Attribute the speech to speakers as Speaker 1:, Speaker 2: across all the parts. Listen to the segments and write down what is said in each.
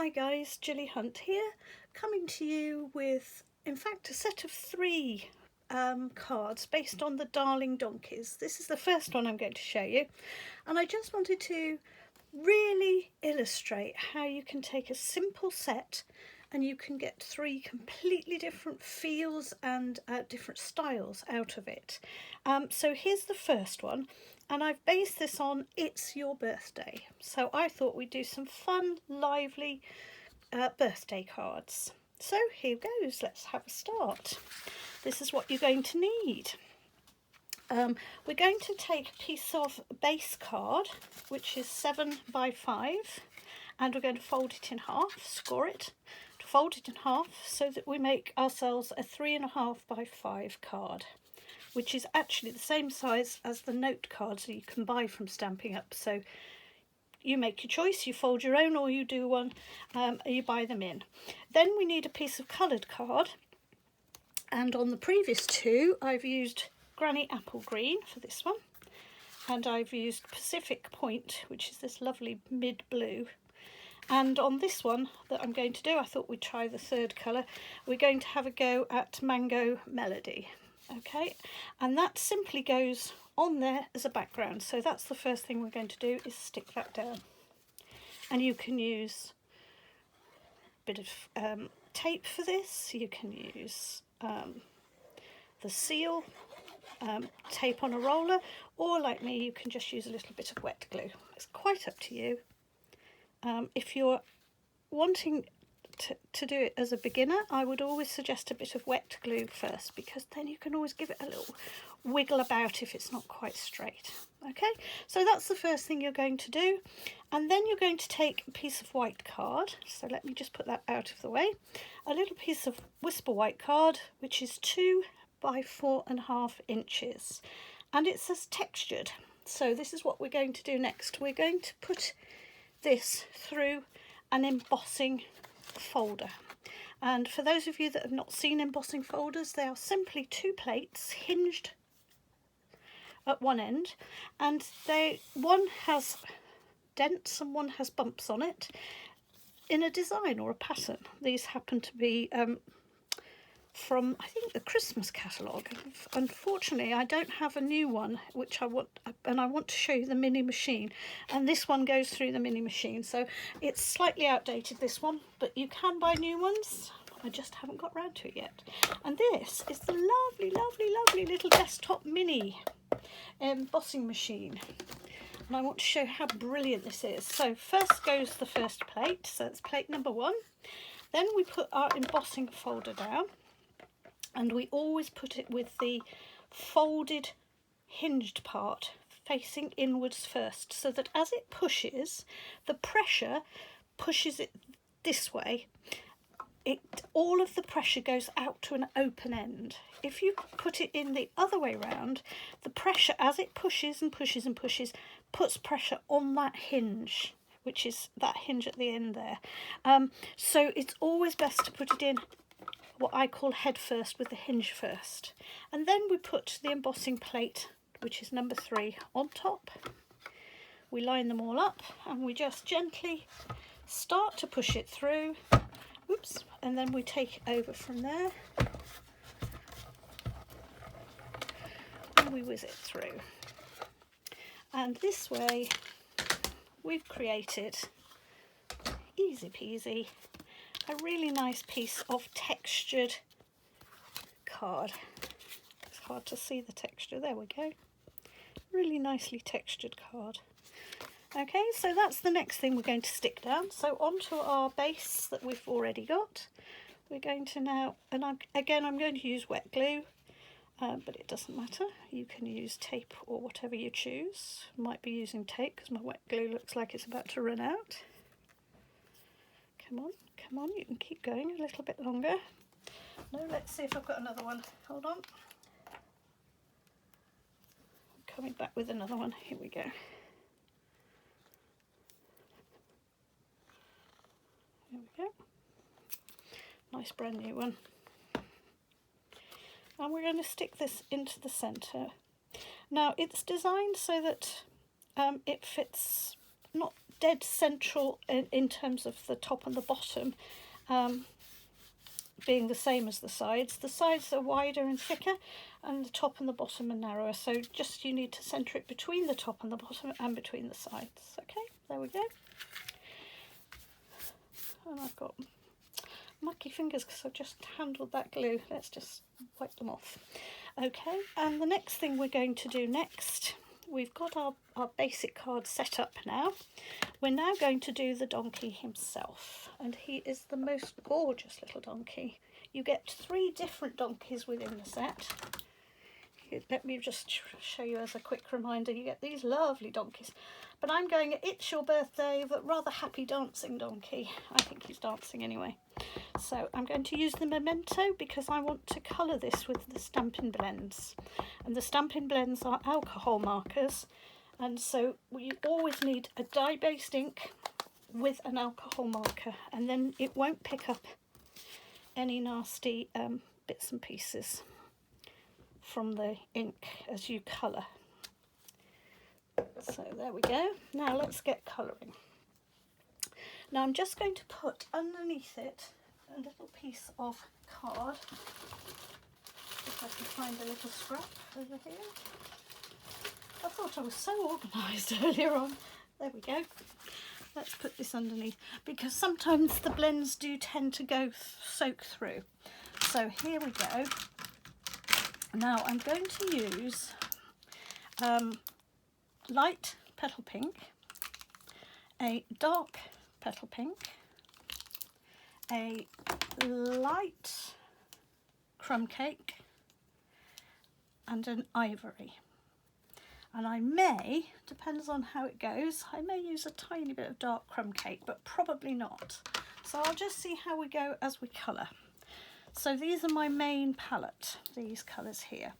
Speaker 1: Hi guys, Gilly Hunt here, coming to you with, in fact, a set of three cards based on the Darling Donkeys. This is the first one I'm going to show you, and I just wanted to really illustrate how you can take a simple set and you can get three completely different feels and different styles out of it. So here's the first one, and I've based this on It's Your Birthday. So I thought we'd do some fun, lively birthday cards. So here goes, let's have a start. This is what you're going to need. We're going to take a piece of base card, which is 7 by 5, and we're going to fold it in half, score it, to fold it in half so that we make ourselves a 3.5 by 5 card, which is actually the same size as the note cards that you can buy from Stampin' Up. So you make your choice, you fold your own or you do one, you buy them in. Then we need a piece of coloured card, and on the previous two I've used Granny Apple Green for this one, and I've used Pacific Point, which is this lovely mid blue. And on this one that I'm going to do, I thought we'd try the third colour. We're going to have a go at Mango Melody. Okay, and that simply goes on there as a background. So that's the first thing we're going to do, is stick that down. And you can use a bit of tape for this. You can use the seal, tape on a roller, or like me, you can just use a little bit of wet glue. It's quite up to you. If you're wanting to do it as a beginner, I would always suggest a bit of wet glue first, because then you can always give it a little wiggle about if it's not quite straight. Okay, so that's the first thing you're going to do, and then you're going to take a piece of white card. So let me just put that out of the way. A little piece of Whisper white card, which is 2 by 4.5 inches, and it's as textured. So this is what we're going to do next. We're going to put this through an embossing folder, and for those of you that have not seen embossing folders, they are simply two plates hinged at one end, and one has dents and one has bumps on it in a design or a pattern. These happen to be from, I think, the Christmas catalogue. Unfortunately, I don't have a new one, which I want, and I want to show you the mini machine, and this one goes through the mini machine, so it's slightly outdated, this one, but you can buy new ones. I just haven't got round to it yet. And this is the lovely, lovely, lovely little desktop mini embossing machine, and I want to show how brilliant this is. So first goes the first plate, so it's plate number 1. Then we put our embossing folder down, and we always put it with the folded hinged part facing inwards first, so that as it pushes, the pressure pushes it this way. All of the pressure goes out to an open end. If you put it in the other way round, the pressure, as it pushes and pushes and pushes, puts pressure on that hinge, which is that hinge at the end there. So it's always best to put it in what I call head first, with the hinge first. And then we put the embossing plate, which is number 3, on top. We line them all up, and we just gently start to push it through. Oops, and then we take it over from there and we whiz it through. And this way we've created, easy peasy, a really nice piece of textured card. It's hard to see the texture, there we go. Really nicely textured card. Okay, so that's the next thing we're going to stick down. So onto our base that we've already got, we're going to now, and I'm going to use wet glue, but it doesn't matter. You can use tape or whatever you choose. I might be using tape because my wet glue looks like it's about to run out. Come on, you can keep going a little bit longer. No, let's see if I've got another one. Hold on. I'm coming back with another one. Here we go. There we go. Nice brand new one. And we're going to stick this into the centre. Now it's designed so that it fits not dead central in terms of the top and the bottom being the same as the sides. The sides are wider and thicker, and the top and the bottom are narrower, so just you need to centre it between the top and the bottom and between the sides. Okay, there we go. And I've got mucky fingers because I've just handled that glue. Let's just wipe them off. Okay, and the next thing we're going to do next, we've got our basic card set up now. We're now going to do the donkey himself, and he is the most gorgeous little donkey. You get 3 different donkeys within the set. Let me just show you as a quick reminder, you get these lovely donkeys. But I'm going, it's your birthday, but rather happy dancing donkey. I think he's dancing anyway. So I'm going to use the Memento because I want to colour this with the Stampin' Blends. And the Stampin' Blends are alcohol markers. And so you always need a dye-based ink with an alcohol marker. And then it won't pick up any nasty bits and pieces from the ink as you colour. So there we go. Now let's get colouring. Now I'm just going to put underneath it a little piece of card. If I can find a little scrap over here. I thought I was so organised earlier on. There we go. Let's put this underneath because sometimes the blends do tend to soak through. So here we go. Now I'm going to use light petal pink, a dark petal pink, a light crumb cake, and an ivory. And I may, depends on how it goes, I may use a tiny bit of dark crumb cake, but probably not. So I'll just see how we go as we colour. So these are my main palette, these colours here.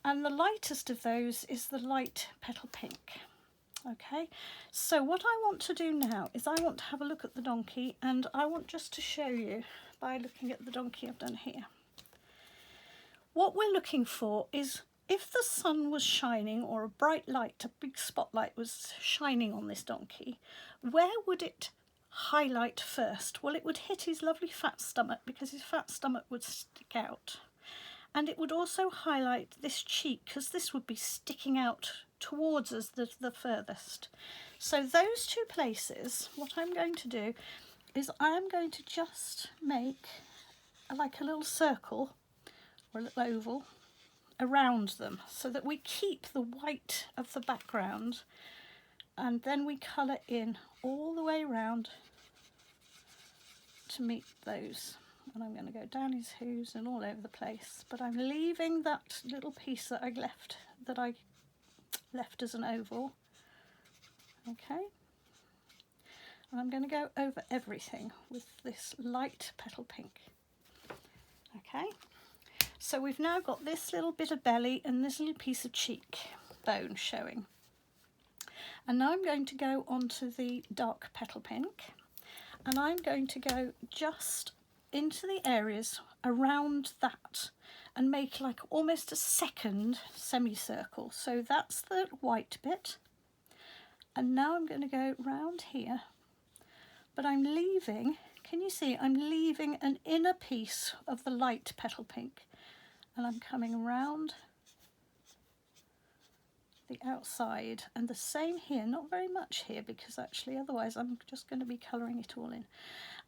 Speaker 1: And the lightest of those is the light petal pink. Okay, so what I want to do now is I want to have a look at the donkey, and I want just to show you by looking at the donkey I've done here. What we're looking for is if the sun was shining or a bright light, a big spotlight was shining on this donkey, where would it highlight first? Well, it would hit his lovely fat stomach because his fat stomach would stick out. And it would also highlight this cheek because this would be sticking out towards us the furthest. So those 2 places, what I'm going to do is I'm going to just make like a little circle or a little oval around them so that we keep the white of the background, and then we colour in all the way around to meet those. And I'm going to go down his hooves and all over the place, but I'm leaving that little piece that I left as an oval. Okay, and I'm going to go over everything with this light petal pink. Okay, so we've now got this little bit of belly and this little piece of cheek bone showing. And now I'm going to go onto the dark petal pink, and I'm going to go just into the areas around that and make like almost a second semicircle. So that's the white bit, and now I'm going to go round here, but I'm leaving, can you see, I'm leaving an inner piece of the light petal pink, and I'm coming around the outside, and the same here, not very much here because actually otherwise I'm just going to be colouring it all in.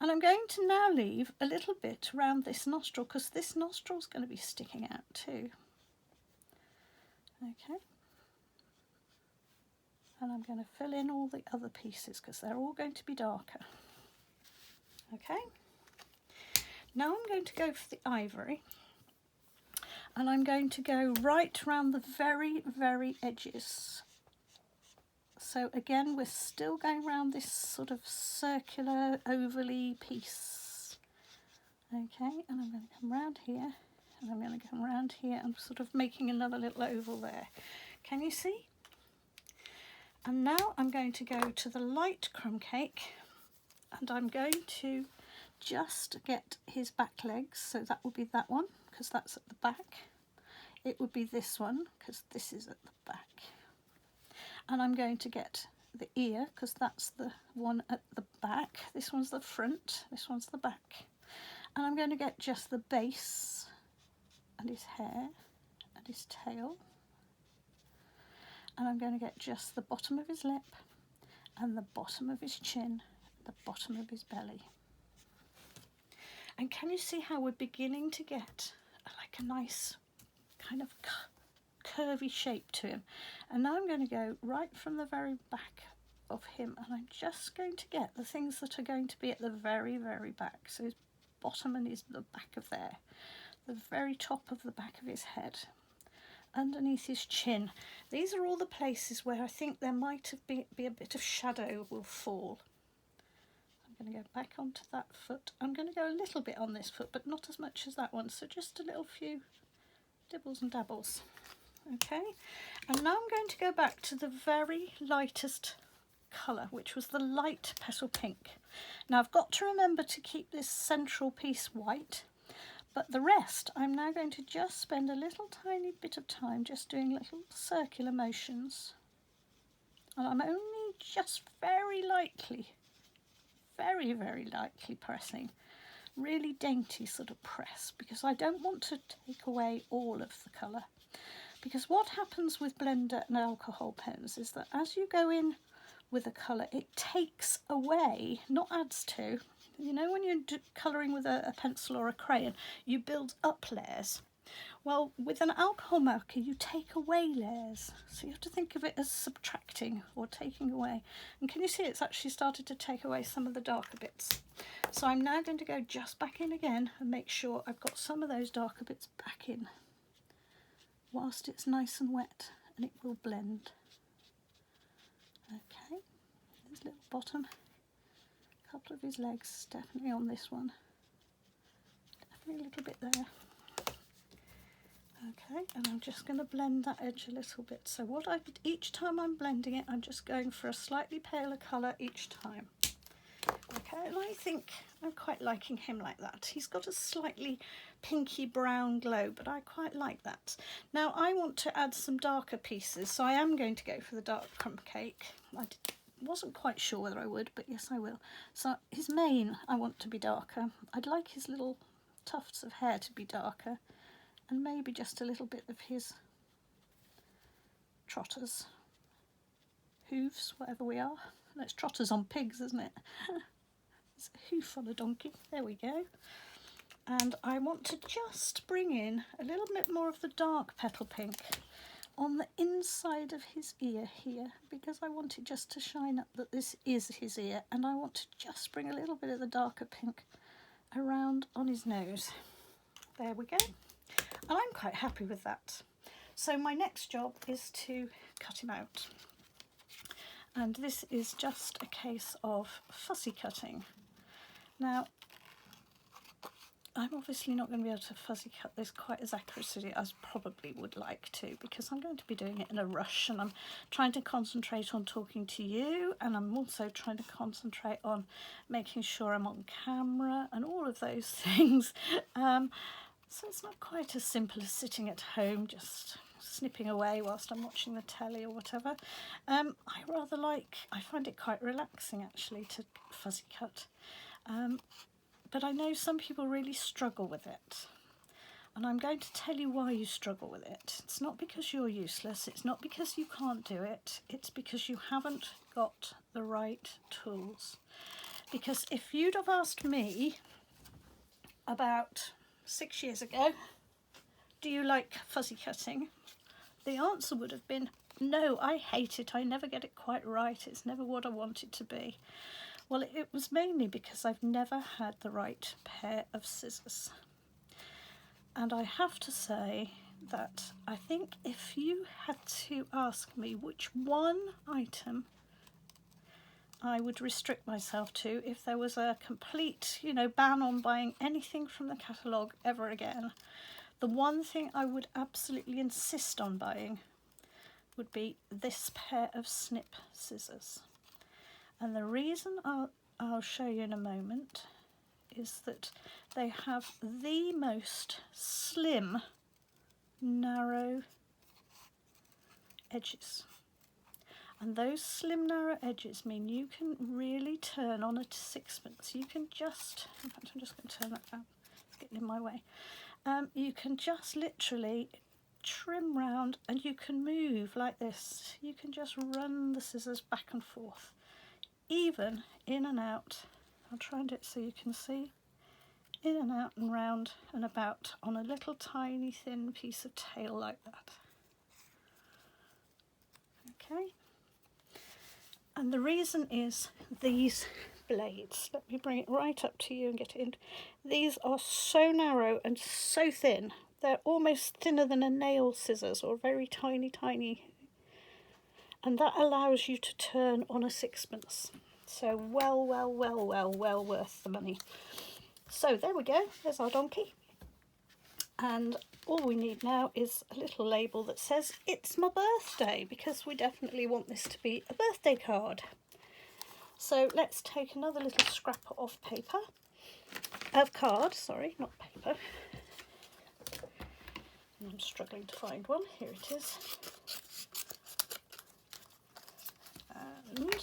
Speaker 1: And I'm going to now leave a little bit around this nostril because this nostril is going to be sticking out too. Okay, and I'm going to fill in all the other pieces because they're all going to be darker. Okay, now I'm going to go for the ivory, and I'm going to go right round the very, very edges. So again, we're still going around this sort of circular, ovally piece. Okay, and I'm going to come round here, and I'm going to come round here, and sort of making another little oval there. Can you see? And now I'm going to go to the light crumb cake, and I'm going to just get his back legs. So that will be that one, because that's at the back. It would be this one, because this is at the back. And I'm going to get the ear, because that's the one at the back. This one's the front, this one's the back. And I'm going to get just the base and his hair and his tail. And I'm going to get just the bottom of his lip and the bottom of his chin, the bottom of his belly. And can you see how we're beginning to get like a nice kind of curvy shape to him? And now I'm going to go right from the very back of him, and I'm just going to get the things that are going to be at the very, very back. So his bottom and the back of there, the very top of the back of his head, underneath his chin. These are all the places where I think there might have be a bit of shadow will fall. I'm going to go back onto that foot. I'm going to go a little bit on this foot, but not as much as that one, so just a little few dibbles and dabbles. Okay, and now I'm going to go back to the very lightest colour, which was the light petal pink. Now I've got to remember to keep this central piece white, but the rest I'm now going to just spend a little tiny bit of time just doing little circular motions, and I'm only just very lightly pressing, really dainty sort of press, because I don't want to take away all of the colour. Because what happens with blender and alcohol pens is that as you go in with a colour, it takes away, not adds to. You know, when you're colouring with a pencil or a crayon, you build up layers. Well, with an alcohol marker, you take away layers. So you have to think of it as subtracting or taking away. And can you see it's actually started to take away some of the darker bits? So I'm now going to go just back in again and make sure I've got some of those darker bits back in whilst it's nice and wet, and it will blend. Okay, his little bottom, a couple of his legs, definitely on this one, definitely a little bit there. Okay, and I'm just going to blend that edge a little bit. So what I did, each time I'm blending it, I'm just going for a slightly paler colour each time. Okay, and I think I'm quite liking him like that. He's got a slightly pinky brown glow, but I quite like that. Now I want to add some darker pieces, so I am going to go for the dark crumb cake. I wasn't quite sure whether I would, but yes I will. So his mane I want to be darker. I'd like his little tufts of hair to be darker, and maybe just a little bit of his trotters, hooves, whatever we are. No, it's trotters on pigs, isn't it? It's a hoof on a donkey. There we go. And I want to just bring in a little bit more of the dark petal pink on the inside of his ear here, because I want it just to shine up that this is his ear, and I want to just bring a little bit of the darker pink around on his nose. There we go. And I'm quite happy with that. So my next job is to cut him out. And this is just a case of fussy cutting. Now, I'm obviously not going to be able to fussy cut this quite as accurately as I probably would like to, because I'm going to be doing it in a rush, and I'm trying to concentrate on talking to you, and I'm also trying to concentrate on making sure I'm on camera and all of those things. So it's not quite as simple as sitting at home just snipping away whilst I'm watching the telly or whatever. I find it quite relaxing actually to fuzzy cut. But I know some people really struggle with it. And I'm going to tell you why you struggle with it. It's not because you're useless, it's not because you can't do it, it's because you haven't got the right tools. Because if you'd have asked me about 6 years ago, do you like fuzzy cutting? The answer would have been, no, I hate it, I never get it quite right, it's never what I want it to be. Well, it was mainly because I've never had the right pair of scissors. And I have to say that I think if you had to ask me which one item I would restrict myself to if there was a complete, ban on buying anything from the catalogue ever again, the one thing I would absolutely insist on buying would be this pair of snip scissors. And the reason I'll show you in a moment is that they have the most slim, narrow edges. And those slim narrow edges mean you can really turn on a sixpence. You can just, in fact I'm just going to turn that down, it's getting in my way. You can just literally trim round and you can move like this. You can just run the scissors back and forth, even in and out. I'll try and do it so you can see. In and out and round and about on a little tiny thin piece of tail like that. Okay. And the reason is these blades. Let me bring it right up to you and get it in. These are so narrow and so thin. They're almost thinner than a nail scissors, or very tiny, tiny. And that allows you to turn on a sixpence. So well worth the money. So there we go, there's our donkey. And all we need now is a little label that says it's my birthday, because we definitely want this to be a birthday card. So let's take another little scrap of paper, of card, sorry, not paper. I'm struggling to find one, here it is. And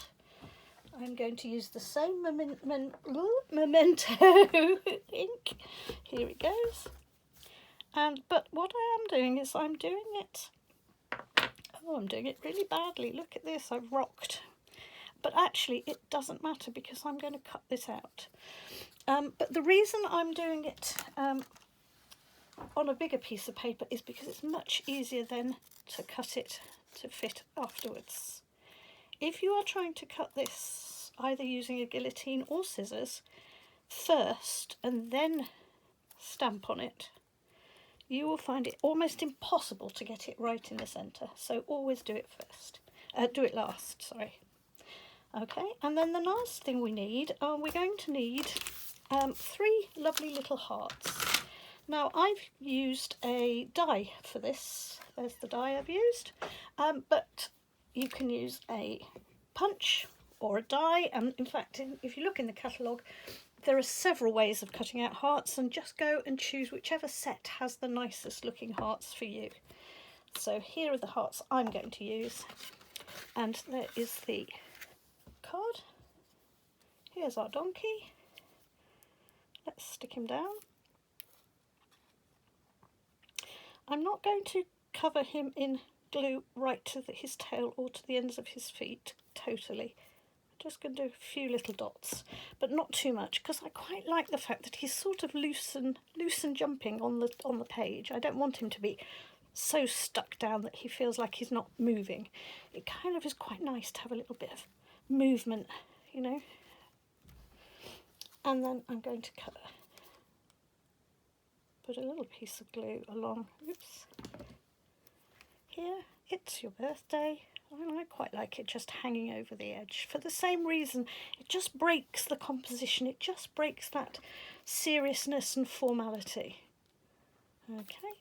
Speaker 1: I'm going to use the same memento ink. Here it goes. But what I am doing is I'm doing it really badly. Look at this, I've rocked. But actually it doesn't matter because I'm going to cut this out. But the reason I'm doing it on a bigger piece of paper is because it's much easier then to cut it to fit afterwards. If you are trying to cut this either using a guillotine or scissors first and then stamp on it, you will find it almost impossible to get it right in the centre. So always do it first. Do it last, sorry. Okay, and then the last thing we need, we're going to need 3 lovely little hearts. Now I've used a die for this. There's the die I've used. But you can use a punch or a die, and in fact if you look in the catalogue there are several ways of cutting out hearts, and just go and choose whichever set has the nicest looking hearts for you. So here are the hearts I'm going to use, and there is the card. Here's our donkey. Let's stick him down. I'm not going to cover him in glue right to his tail or to the ends of his feet totally. I'm just going to do a few little dots, but not too much, because I quite like the fact that he's sort of loose and jumping on the page. I don't want him to be so stuck down that he feels like he's not moving. It kind of is quite nice to have a little bit of movement, you know. And then I'm going to put a little piece of glue along, oops, here. It's your birthday. I quite like it just hanging over the edge for the same reason. It just breaks the composition. It just breaks that seriousness and formality. Okay,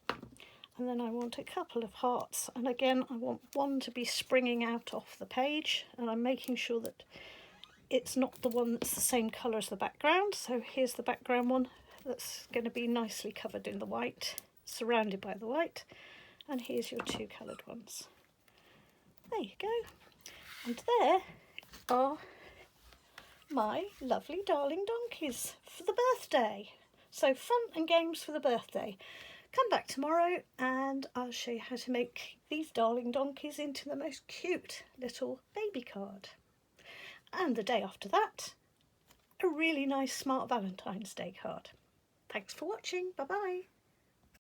Speaker 1: and then I want a couple of hearts, and again I want one to be springing out off the page, and I'm making sure that it's not the one that's the same colour as the background. So here's the background one that's going to be nicely covered in the white, surrounded by the white, and here's your 2 coloured ones. There you go. And there are my lovely darling donkeys for the birthday. So fun and games for the birthday. Come back tomorrow and I'll show you how to make these darling donkeys into the most cute little baby card. And the day after that, a really nice smart Valentine's Day card. Thanks for watching. Bye bye.